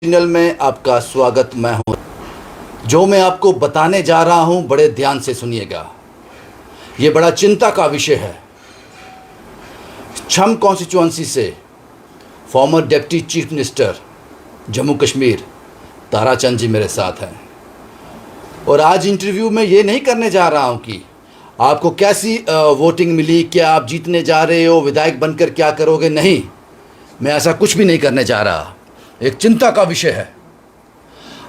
Channel में आपका स्वागत। मैं हूं। जो मैं आपको बताने जा रहा हूं बड़े ध्यान से सुनिएगा। ये बड़ा चिंता का विषय है। छम कॉन्स्टिट्यूएंसी से former deputy chief minister Jammu Kashmir Tarachand ji मेरे साथ हैं। और आज इंटरव्यू में ये नहीं करने जा रहा हूं कि आपको कैसी वोटिंग मिली, क्या आप जीतने जा रहे हो, विधायक बनकर क्या करोगे। नहीं, मैं ऐसा कुछ भी नहीं करने जा रहा। एक चिंता का विषय है।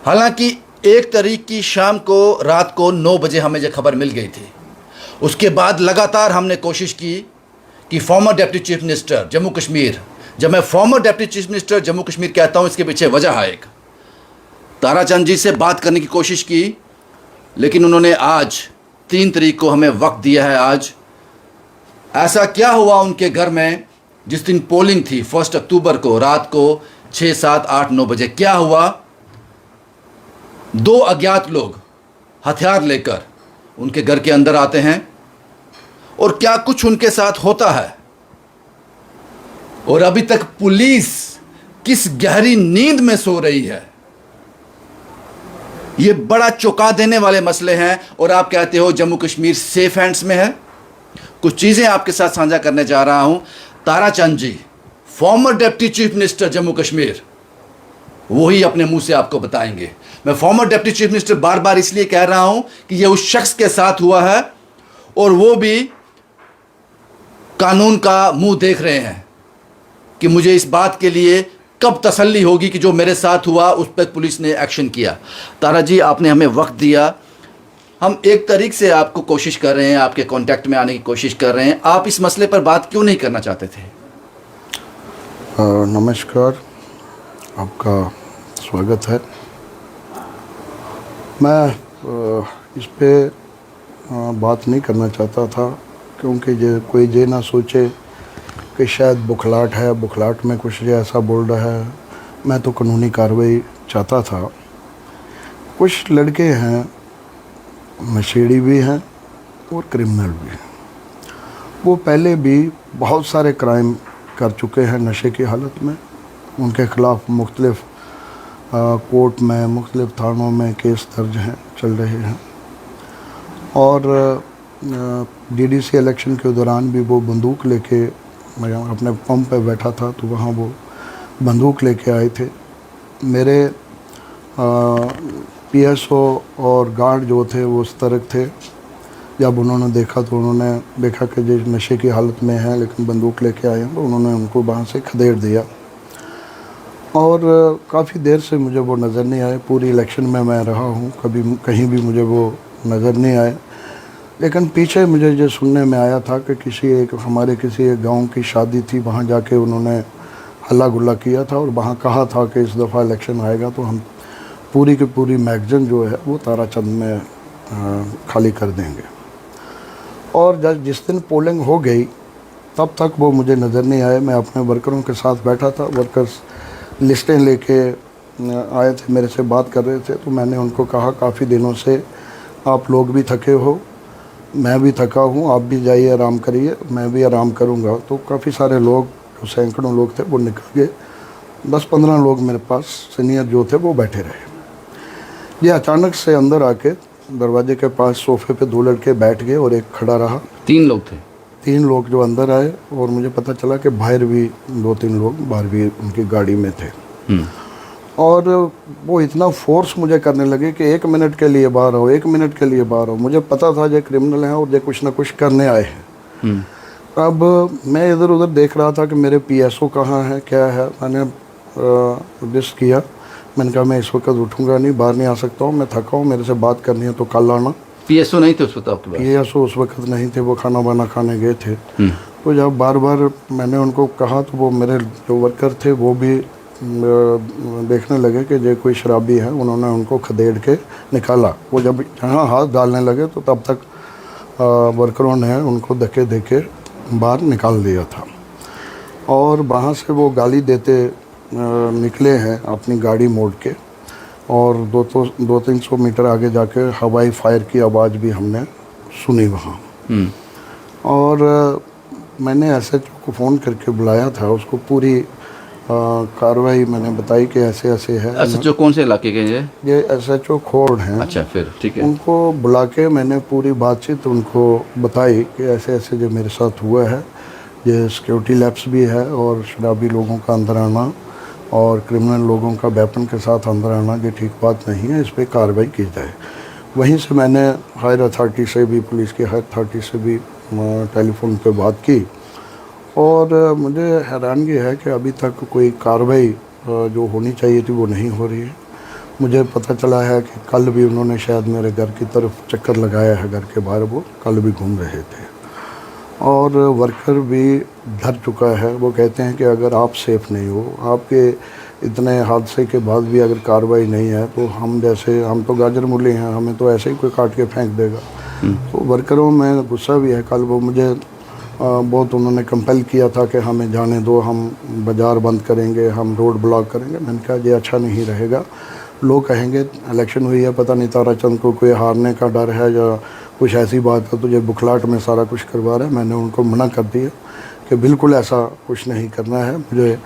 हालांकि 1 तारीख की शाम को रात को 9 बजे हमें यह खबर मिल गई थी। उसके बाद लगातार हमने कोशिश की कि farmer deputy chief minister Jammu Kashmir, जब मैं former deputy chief minister Jammu Kashmir कहता हूं इसके पीछे वजह है एक, ताराचंद जी से बात करने की कोशिश की, लेकिन उन्होंने आज 3 तारीख को हमें वक्त दिया है। आज ऐसा क्या हुआ उनके घर में जिस दिन पोलिंग थी 1 अक्टूबर को रात को 6, 7, 8, 9 बजे, क्या हुआ? 2 अज्ञात लोग हथियार लेकर उनके घर के अंदर आते हैं और क्या कुछ उनके साथ होता है। और अभी तक पुलिस किस गहरी नींद में सो रही है। ये बड़ा चौंका देने वाले मसले हैं। और आप कहते हो जम्मू कश्मीर सेफ हैंड्स में है। कुछ चीजें आपके साथ साझा करने जा रहा हूं। Tarachand ji, former deputy chief minister Jammu Kashmir, वो ही अपने मुंह से आपको बताएंगे। मैं फॉर्मर डिप्टी चीफ मिनिस्टर बार बार इसलिए कह रहा हूं कि ये उस शख्स के साथ हुआ है और वो भी कानून का मुंह देख रहे हैं कि मुझे इस बात के लिए कब तसल्ली होगी कि जो मेरे साथ हुआ उस पर पुलिस ने एक्शन किया। तारा जी, आपने हमें वक्त दिया। हम 1 तारीख से आपको कोशिश कर रहे हैं, आपके कांटेक्ट में आने की कोशिश कर रहे हैं। आप इस मसले पर बात क्यों नहीं करना चाहते थे? नमस्कार, आपका स्वागत है। मैं इस पे बात नहीं करना चाहता था क्योंकि कोई ये ना सोचे कि शायद बुखलाहट है, बुखलाहट में कुछ ऐसा बोल रहा है। मैं तो कानूनी कार्रवाई चाहता था। कुछ लड़के हैं, नशेड़ी भी हैं और क्रिमिनल भी हैं। वो पहले भी बहुत सारे क्राइम कर चुके हैं नशे की हालत में। उनके ख़िलाफ़ मुख्तलिफ़ कोर्ट में, मुख्तलिफ़ थानों में केस दर्ज हैं, चल रहे हैं। और डीडीसी इलेक्शन के दौरान भी वो बंदूक लेके, मैं अपने पंप पे बैठा था तो वहाँ वो बंदूक लेके आए थे। मेरे पीएसओ और गार्ड जो थे वो सतर्क थे। जब उन्होंने देखा तो उन्होंने देखा कि जो नशे की हालत में है लेकिन बंदूक लेके आए हैं, तो उन्होंने उनको वहाँ से खदेड़ दिया। और काफ़ी देर से मुझे वो नज़र नहीं आए। पूरी इलेक्शन में मैं रहा हूँ, कभी कहीं भी मुझे वो नज़र नहीं आए। लेकिन पीछे मुझे ये सुनने में आया था कि हमारे किसी एक गाँव की शादी थी, वहाँ जाके उन्होंने हल्ला गुल्ला किया था और वहाँ कहा था कि इस दफ़ा इलेक्शन आएगा तो हम पूरी की पूरी मैगज़ीन जो है वो ताराचंद में खाली कर देंगे। और जब जिस दिन पोलिंग हो गई तब तक वो मुझे नज़र नहीं आए। मैं अपने वर्करों के साथ बैठा था। वर्कर्स लिस्टें लेके आए थे, मेरे से बात कर रहे थे। तो मैंने उनको कहा, काफ़ी दिनों से आप लोग भी थके हो, मैं भी थका हूँ, आप भी जाइए आराम करिए, मैं भी आराम करूँगा। तो काफ़ी सारे लोग, जो सैकड़ों लोग थे, वो निकल गए। 10-15 लोग मेरे पास सीनियर जो थे वो बैठे रहे। ये अचानक से अंदर आके दरवाजे के पास सोफे पे 2 लड़के बैठ गए और एक खड़ा रहा। 3 लोग थे। 3 लोग जो अंदर आए और मुझे पता चला कि बाहर भी 2-3 लोग बाहर भी उनकी गाड़ी में थे। और वो इतना फोर्स मुझे करने लगे कि 1 मिनट के लिए बाहर आओ, 1 मिनट के लिए बाहर आओ। मुझे पता था ये क्रिमिनल हैं और ये कुछ ना कुछ करने आए हैं। अब मैं इधर उधर देख रहा था कि मेरे पीएसओ कहाँ है, क्या है। मैंने रिस्क किया। मैंने कहा मैं इस वक्त उठूँगा नहीं, बाहर नहीं आ सकता हूँ, मैं थका हूँ, मेरे से बात करनी है तो कल आना। पीएसओ नहीं थे उस वक्त आपके पास? पीएसओ उस वक्त नहीं थे, वो खाना वाना खाने गए थे। तो जब बार बार मैंने उनको कहा तो वो मेरे जो वर्कर थे वो भी देखने लगे कि ये कोई शराबी है। उन्होंने उनको खदेड़ के निकाला। वो जब यहाँ हाथ डालने लगे तो तब तक वर्करों ने उनको धक्के देके बाहर निकाल दिया था। और वहाँ से वो गाली देते निकले हैं अपनी गाड़ी मोड़ के। और 200-300 मीटर आगे जाके हवाई फायर की आवाज़ भी हमने सुनी वहाँ। और मैंने एसएचओ को फ़ोन करके बुलाया था। उसको पूरी कार्रवाई मैंने बताई कि ऐसे ऐसे है। SHO कौन से इलाके के हैं? ये SHO खोड़ हैं। अच्छा, फिर ठीक है। उनको बुला के मैंने पूरी बातचीत उनको बताई कि ऐसे ऐसे जो मेरे साथ हुआ है, ये सिक्योरिटी लैप्स भी है और शराबी लोगों का अंदर आना और क्रिमिनल लोगों का वेपन के साथ अंदर आना ये ठीक बात नहीं है, इस पर कार्रवाई की जाए। वहीं से मैंने हायर अथॉरिटी से भी, पुलिस की हायर अथॉरिटी से भी टेलीफोन पे बात की और मुझे हैरानगी है कि अभी तक कोई कार्रवाई जो होनी चाहिए थी वो नहीं हो रही है। मुझे पता चला है कि कल भी उन्होंने शायद मेरे घर की तरफ चक्कर लगाया है, घर के बाहर वो कल भी घूम रहे थे और वर्कर भी डर चुका है। वो कहते हैं कि अगर आप सेफ़ नहीं हो, आपके इतने हादसे के बाद भी अगर कार्रवाई नहीं है तो हम तो गाजर मूली हैं, हमें तो ऐसे ही कोई काट के फेंक देगा। तो वर्करों में गुस्सा भी है। कल वो मुझे बहुत उन्होंने कंपेल किया था कि हमें जाने दो, हम बाज़ार बंद करेंगे, हम रोड ब्लॉक करेंगे। मैंने कहा ये अच्छा नहीं रहेगा। लोग कहेंगे इलेक्शन हुई है, पता नहीं ताराचंद को कोई हारने का डर है या कुछ ऐसी बात है, तो ये बुखलाहट में सारा कुछ करवा रहा है। मैंने उनको मना कर दिया कि बिल्कुल ऐसा कुछ नहीं करना है। मुझे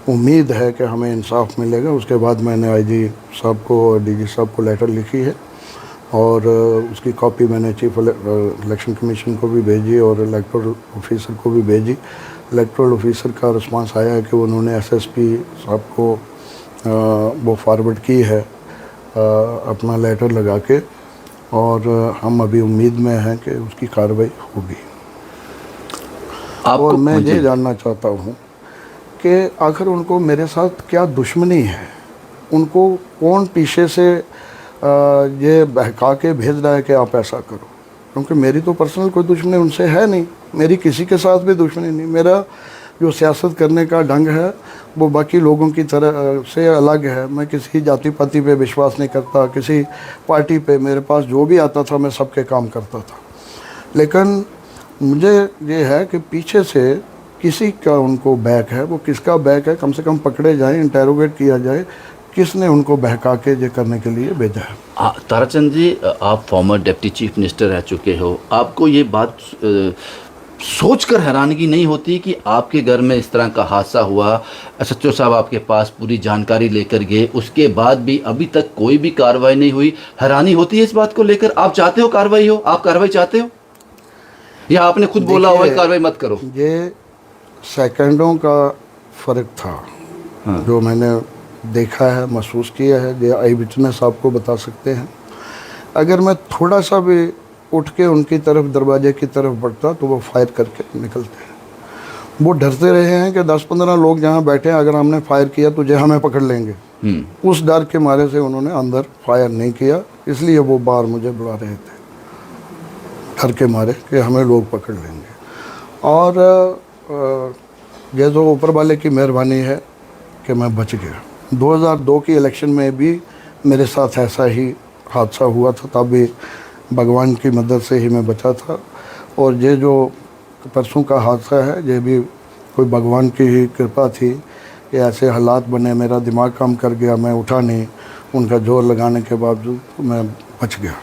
उम्मीद है कि हमें इंसाफ मिलेगा। उसके बाद मैंने IG साहब को और DG साहब को लेटर लिखी है और उसकी कॉपी मैंने चीफ इलेक्शन कमीशन को भी भेजी और इलेक्टोरल ऑफिसर को भी भेजी। इलेक्टोरल ऑफिसर का रिस्पांस आया है कि उन्होंने SSP साहब को वो फॉरवर्ड की है अपना लेटर लगा के और हम अभी उम्मीद में हैं कि उसकी कार्रवाई होगी। और मैं ये जानना चाहता हूँ कि आखिर उनको मेरे साथ क्या दुश्मनी है, उनको कौन पीछे से ये बहका के भेज रहा है कि आप ऐसा करो, क्योंकि मेरी तो पर्सनल कोई दुश्मनी उनसे है नहीं, मेरी किसी के साथ भी दुश्मनी नहीं। मेरा जो सियासत करने का ढंग है वो बाकी लोगों की तरह से अलग है। मैं किसी जाति पाति पे विश्वास नहीं करता, किसी पार्टी पे। मेरे पास जो भी आता था मैं सबके काम करता था, लेकिन मुझे ये है कि पीछे से किसी का उनको बैक है। वो किसका बैक है, कम से कम पकड़े जाएं, इंटेरोगेट किया जाए, किसने उनको बहका के ये करने के लिए भेजा है। ताराचंद जी, आप फॉर्मर डिप्टी चीफ मिनिस्टर रह चुके हो, आपको ये बात सोचकर हैरानगी नहीं होती कि आपके घर में इस तरह का हादसा हुआ, SHO साहब आपके पास पूरी जानकारी लेकर गए, उसके बाद भी अभी तक कोई भी कार्रवाई नहीं हुई? हैरानी होती है इस बात को लेकर? आप चाहते हो कार्रवाई हो? आप कार्रवाई चाहते हो या आपने खुद बोला हुआ कार्रवाई मत करो? ये सेकंडों का फ़र्क था। हाँ। जो मैंने देखा है, महसूस किया है, ये आई विटनेस आपको बता सकते हैं। अगर मैं थोड़ा सा भी उठ के उनकी तरफ, दरवाजे की तरफ बढ़ता तो वो फायर करके निकलते हैं। वो डरते रहे हैं कि 10-15 लोग जहाँ बैठे हैं, अगर हमने फायर किया तो जो हमें पकड़ लेंगे। उस डर के मारे से उन्होंने अंदर फायर नहीं किया, इसलिए वो बाहर मुझे बुला रहे थे, डर के मारे कि हमें लोग पकड़ लेंगे। और ये तो ऊपर वाले की मेहरबानी है कि मैं बच गया। 2002 की इलेक्शन में भी मेरे साथ ऐसा ही हादसा हुआ था, तब भी भगवान की मदद से ही मैं बचा था। और ये जो परसों का हादसा है, ये भी कोई भगवान की ही कृपा थी कि ऐसे हालात बने, मेरा दिमाग काम कर गया, मैं उठा नहीं, उनका जोर लगाने के बावजूद मैं बच गया।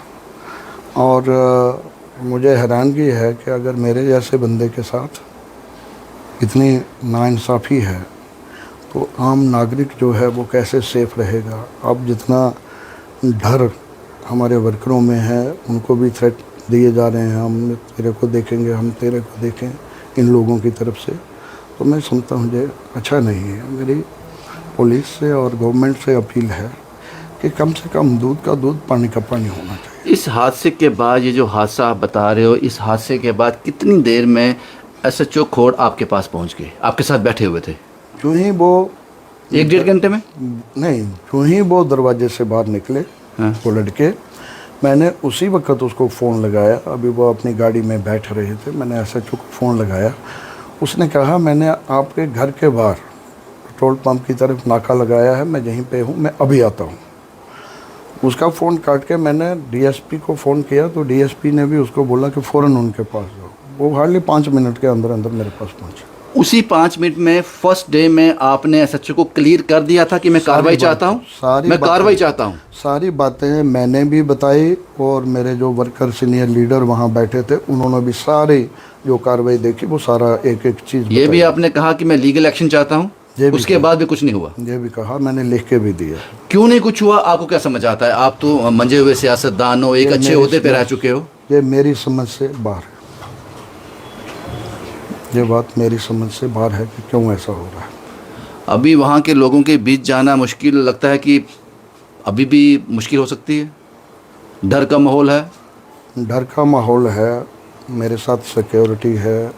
और मुझे हैरानगी है कि अगर मेरे जैसे बंदे के साथ इतनी नाइंसाफ़ी है तो आम नागरिक जो है वो कैसे सेफ़ रहेगा। अब जितना डर हमारे वर्करों में है, उनको भी थ्रेट दिए जा रहे हैं, हम तेरे को देखेंगे, हम तेरे को देखें, इन लोगों की तरफ से, तो मैं समझता हूँ ये अच्छा नहीं है। मेरी पुलिस से और गवर्नमेंट से अपील है कि कम से कम दूध का दूध, पानी का पानी होना चाहिए। इस हादसे के बाद, ये जो हादसा आप बता रहे हो, इस हादसे के बाद कितनी देर में SHO खोड़ आपके पास पहुंच गए, आपके साथ बैठे हुए थे? जो ही वो 1-1.5 घंटे में नहीं, जो ही वो दरवाजे से बाहर निकले, हाँ। वो लड़के, मैंने उसी वक्त उसको फ़ोन लगाया। अभी वो अपनी गाड़ी में बैठ रहे थे, मैंने SHO को फ़ोन लगाया। उसने कहा मैंने आपके घर के बाहर पेट्रोल पंप की तरफ नाका लगाया है, मैं यहीं पे हूँ, मैं अभी आता हूँ। उसका फ़ोन काट के मैंने DSP को फ़ोन किया तो DSP ने भी उसको बोला कि फ़ौरन उनके पास जाओ। वो हार्डली 5 मिनट के अंदर अंदर मेरे पास पहुँचे। उसी 5 मिनट में फर्स्ट डे में आपने SHO को क्लियर कर दिया था कि मैं कार्रवाई चाहता हूँ, मैं कार्रवाई चाहता हूँ? सारी बातें मैंने भी बताई और मेरे जो वर्कर सीनियर लीडर वहाँ बैठे थे उन्होंने भी सारी जो कार्रवाई देखी, वो सारा एक एक चीज़। ये भी आपने कहा कि मैं लीगल एक्शन चाहता हूँ? ये भी उसके बाद भी कुछ नहीं हुआ? ये भी कहा, मैंने लिख के भी दिया। क्यों नहीं कुछ हुआ? आपको क्या समझ आता है? आप तो मंजे हुए सियासतदान हो, एक ये अच्छे मेरी ओहदे पे रह चुके हो। ये मेरी समझ से बाहर है, ये बात मेरी समझ से बाहर है कि क्यों ऐसा हो रहा है। अभी वहाँ के लोगों के बीच जाना मुश्किल लगता है कि अभी भी मुश्किल हो सकती है? डर का माहौल है? डर का माहौल है, मेरे साथ सिक्योरिटी है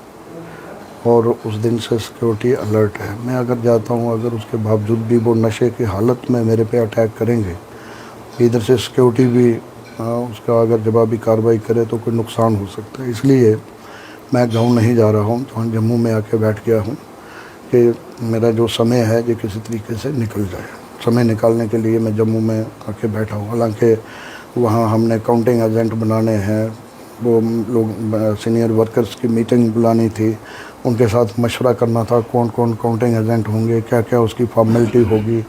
और उस दिन से सिक्योरिटी अलर्ट है। मैं अगर जाता हूँ, अगर उसके बावजूद भी वो नशे की हालत में मेरे पे अटैक करेंगे, इधर से सिक्योरिटी भी उसका अगर जवाबी कार्रवाई करे तो कोई नुकसान हो सकता है। इसलिए मैं गाँव नहीं जा रहा हूँ, तो जम्मू में आके बैठ गया हूँ कि मेरा जो समय है ये किसी तरीके से निकल जाए। समय निकालने के लिए मैं जम्मू में आके बैठा हूँ। हालांकि वहाँ हमने काउंटिंग एजेंट बनाने हैं, वो लोग सीनियर वर्कर्स की मीटिंग बुलानी थी, उनके साथ मशवरा करना था कौन कौन काउंटिंग एजेंट होंगे, क्या क्या उसकी फॉर्मेलिटी होगी।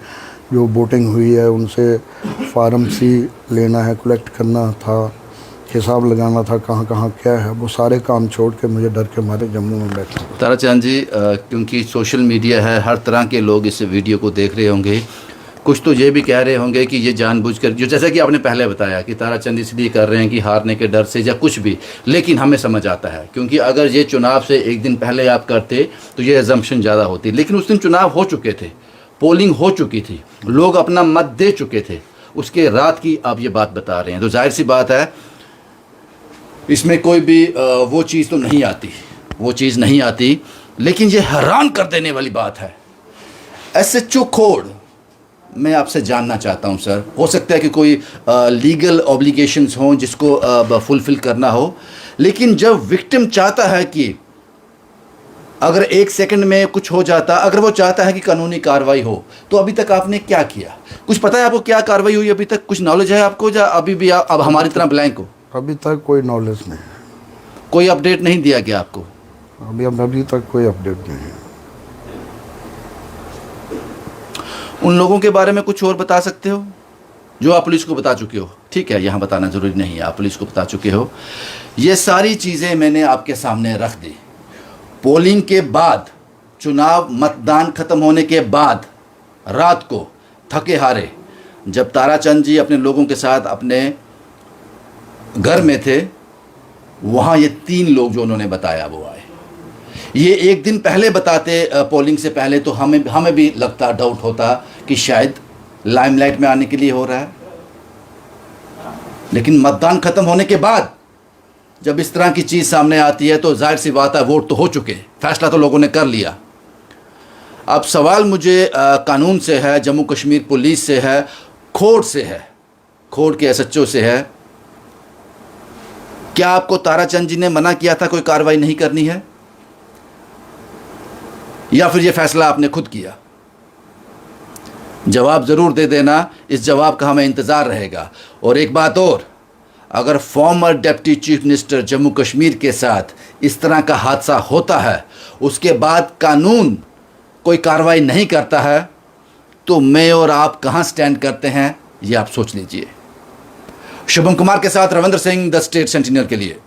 जो वोटिंग हुई है उनसे फार्म सी लेना है, कलेक्ट करना था, हिसाब लगाना था कहाँ कहाँ क्या है। वो सारे काम छोड़ के मुझे डर के मारे जम्मू में बैठा। ताराचंद जी, क्योंकि सोशल मीडिया है, हर तरह के लोग इस वीडियो को देख रहे होंगे। कुछ तो ये भी कह रहे होंगे कि ये जानबूझकर, जो जैसा कि आपने पहले बताया कि ताराचंद इसलिए कर रहे हैं कि हारने के डर से या कुछ भी, लेकिन हमें समझ आता है क्योंकि अगर ये चुनाव से एक दिन पहले आप करते तो ये एजम्पशन ज़्यादा होती। लेकिन उस दिन चुनाव हो चुके थे, पोलिंग हो चुकी थी, लोग अपना मत दे चुके थे, उसके रात की आप ये बात बता रहे हैं, तो जाहिर सी बात है इसमें कोई भी वो चीज़ तो नहीं आती, वो चीज़ नहीं आती। लेकिन ये हैरान कर देने वाली बात है। SHO खोड़, मैं आपसे जानना चाहता हूं सर, हो सकता है कि कोई लीगल ऑब्लिगेशंस हों जिसको फुलफिल करना हो, लेकिन जब विक्टिम चाहता है कि अगर 1 सेकंड में कुछ हो जाता, अगर वो चाहता है कि कानूनी कार्रवाई हो, तो अभी तक आपने क्या किया? कुछ पता है आपको क्या कार्रवाई हुई अभी तक? कुछ नॉलेज है आपको, या अभी भी अब हमारी तरह ब्लैंक हो? अभी तक कोई नॉलेज नहीं है। कोई अपडेट नहीं दिया गया आपको? अभी तक कोई अपडेट नहीं है। उन लोगों के बारे में कुछ और बता सकते हो जो आप पुलिस को बता चुके हो? ठीक है, यहाँ बताना ज़रूरी नहीं है, आप पुलिस को बता चुके हो। ये सारी चीज़ें मैंने आपके सामने रख दी। पोलिंग के बाद, चुनाव मतदान ख़त्म होने के बाद, रात को थके हारे जब ताराचंद जी अपने लोगों के साथ अपने घर में थे, वहाँ ये 3 लोग जो उन्होंने बताया वो आए। ये एक दिन पहले बताते, पोलिंग से पहले, तो हमें भी लगता, डाउट होता कि शायद लाइमलाइट में आने के लिए हो रहा है। लेकिन मतदान खत्म होने के बाद जब इस तरह की चीज़ सामने आती है तो जाहिर सी बात है वोट तो हो चुके, फैसला तो लोगों ने कर लिया। अब सवाल मुझे कानून से है, जम्मू कश्मीर पुलिस से है, खोड़ से है, खोड़ के SHO से है। क्या आपको ताराचंद जी ने मना किया था कोई कार्रवाई नहीं करनी है, या फिर यह फैसला आपने खुद किया? जवाब ज़रूर दे देना, इस जवाब का हमें इंतज़ार रहेगा। और एक बात और, अगर farmer deputy chief minister Jammu Kashmir के साथ इस तरह का हादसा होता है, उसके बाद कानून कोई कार्रवाई नहीं करता है, तो मैं और आप कहां स्टैंड करते हैं ये आप सोच लीजिए। शुभम कुमार के साथ Ravindra Singh, the state sentinel के लिए।